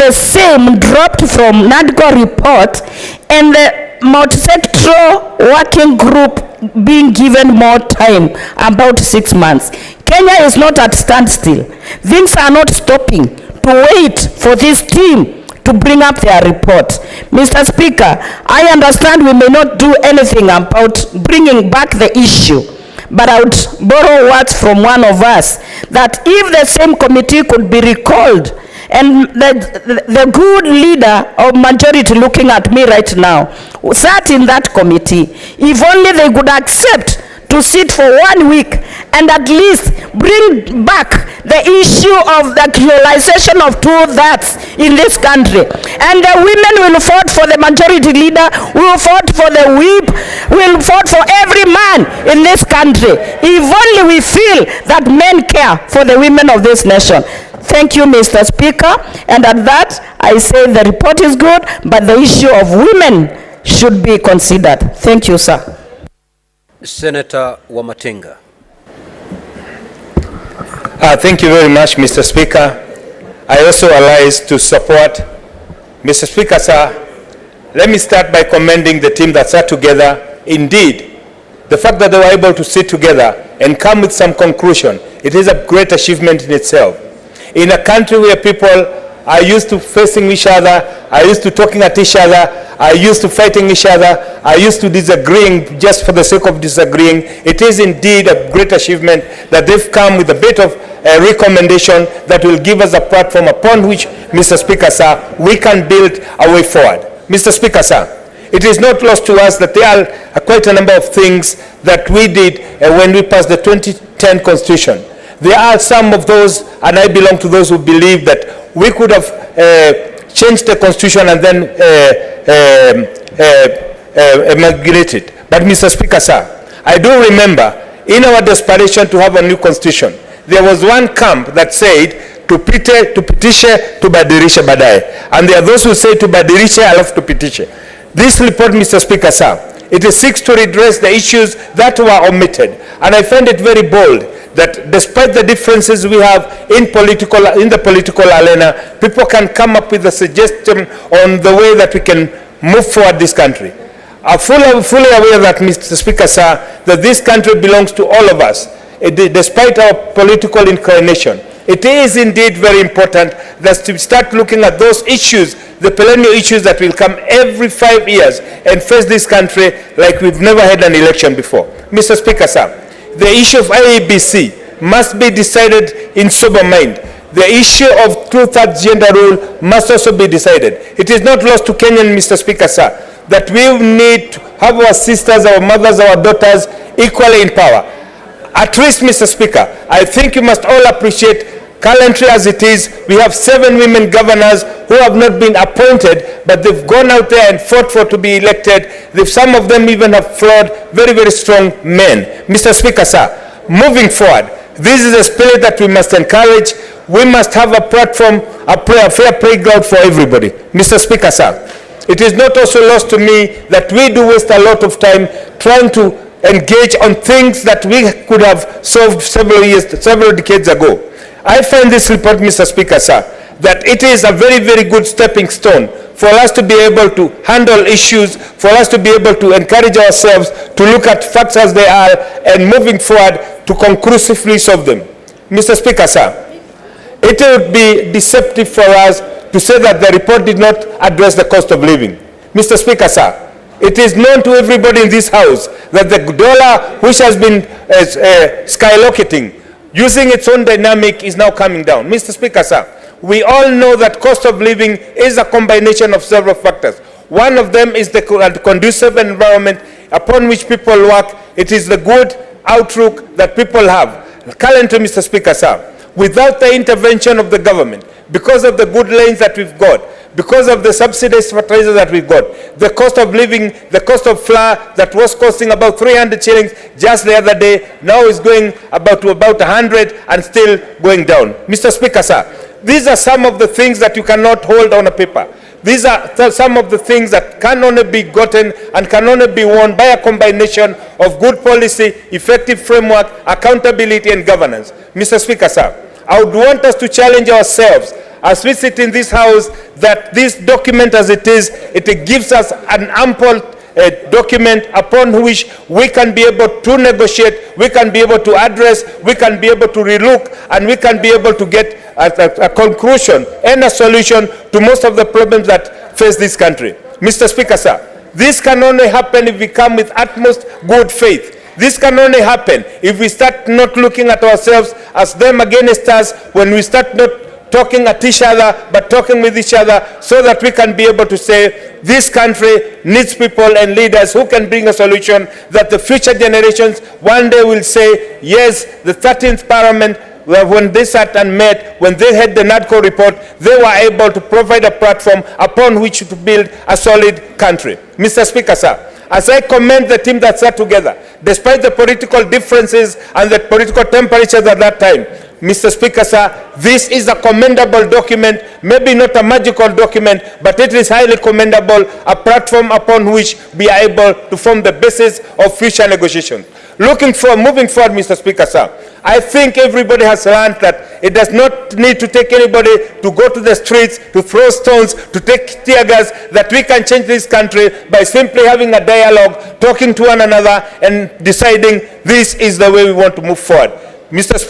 the same dropped from NADCO report and the multi-sectoral working group being given more time, about 6 months. Kenya is not at standstill. Things are not stopping to wait for this team to bring up their report. Mr. Speaker, I understand we may not do anything about bringing back the issue, but I would borrow words from one of us that if the same committee could be recalled, and the good leader of majority looking at me right now sat in that committee, if only they could accept to sit for 1 week and at least bring back the issue of the criminalization of two-thirds in this country. And the women will fight for the majority leader, will fight for the whip, will fight for every man in this country. If only we feel that men care for the women of this nation. Thank you, Mr. Speaker. And at that, I say the report is good, but the issue of women should be considered. Thank you, sir. Senator Wamatenga. Thank you very much, Mr. Speaker. I also rise to support. Mr. Speaker, sir, let me start by commending the team that sat together. Indeed, the fact that they were able to sit together and come with some conclusion, it is a great achievement in itself. In a country where people are used to facing each other, are used to talking at each other, are used to fighting each other, are used to disagreeing just for the sake of disagreeing, it is indeed a great achievement that they've come with a bit of a recommendation that will give us a platform upon which, Mr. Speaker, sir, we can build a way forward. Mr. Speaker, sir, it is not lost to us that there are quite a number of things that we did when we passed the 2010 Constitution. There are some of those, and I belong to those who believe that we could have changed the Constitution and then emigrate it. But Mr. Speaker, sir, I do remember in our desperation to have a new Constitution, there was one camp that said tupitishe tubadilishe baadaye, and there are those who say tubadilishe alafu tupitishe. This report, Mr. Speaker, sir, it seeks to redress the issues that were omitted, and I find it very bold that despite the differences we have in the political arena, people can come up with a suggestion on the way that we can move forward this country. I'm fully aware that, Mr. Speaker, sir, that this country belongs to all of us, despite our political inclination. It is indeed very important that we start looking at those issues, the perennial issues that will come every 5 years and face this country like we've never had an election before. Mr. Speaker, sir, the issue of IEBC must be decided in sober mind. The issue of two-thirds gender rule must also be decided. It is not lost to Kenyan, Mr. Speaker, sir, that we need to have our sisters, our mothers, our daughters equally in power. At least, Mr. Speaker, I think you must all appreciate, currently as it is, we have 7 women governors who have not been appointed, but they've gone out there and fought for to be elected. Some of them even have flawed very, very strong men. Mr. Speaker, sir, moving forward, this is a spirit that we must encourage. We must have a platform, a fair playground for everybody. Mr. Speaker, sir, it is not also lost to me that we do waste a lot of time trying to engage on things that we could have solved several decades ago. I find this report, Mr. Speaker, sir, that it is a very, very good stepping stone for us to be able to handle issues, for us to be able to encourage ourselves to look at facts as they are and moving forward to conclusively solve them. Mr. Speaker, sir, it would be deceptive for us to say that the report did not address the cost of living. Mr. Speaker, sir, it is known to everybody in this house that the dollar, which has been skyrocketing, using its own dynamic, is now coming down. Mr. Speaker, sir, we all know that cost of living is a combination of several factors. One of them is the conducive environment upon which people work. It is the good outlook that people have. Currently, Mr. Speaker, sir, without the intervention of the government, because of the good lanes that we've got, because of the subsidized fertilizer that we've got, the cost of living, the cost of flour that was costing about 300 shillings just the other day, now is going to about 100 and still going down. Mr. Speaker, sir, these are some of the things that you cannot hold on a paper. These are some of the things that can only be gotten and can only be won by a combination of good policy, effective framework, accountability, and governance. Mr. Speaker, sir, I would want us to challenge ourselves as we sit in this house, that this document as it is, it gives us an ample document upon which we can be able to negotiate, we can be able to address, we can be able to relook, and we can be able to get a conclusion and a solution to most of the problems that face this country. Mr. Speaker, sir, this can only happen if we come with utmost good faith. This can only happen if we start not looking at ourselves as them against us, when we start not talking at each other, but talking with each other, so that we can be able to say this country needs people and leaders who can bring a solution that the future generations one day will say, yes, the 13th Parliament, when they sat and met, when they had the NADCO report, they were able to provide a platform upon which to build a solid country. Mr. Speaker, sir, as I commend the team that sat together, despite the political differences and the political temperatures at that time, Mr. Speaker, sir, this is a commendable document, maybe not a magical document, but it is highly commendable, a platform upon which we are able to form the basis of future negotiations. Moving forward, Mr. Speaker, sir, I think everybody has learned that it does not need to take anybody to go to the streets, to throw stones, to take tear gas, that we can change this country by simply having a dialogue, talking to one another, and deciding this is the way we want to move forward. Mr. Speaker,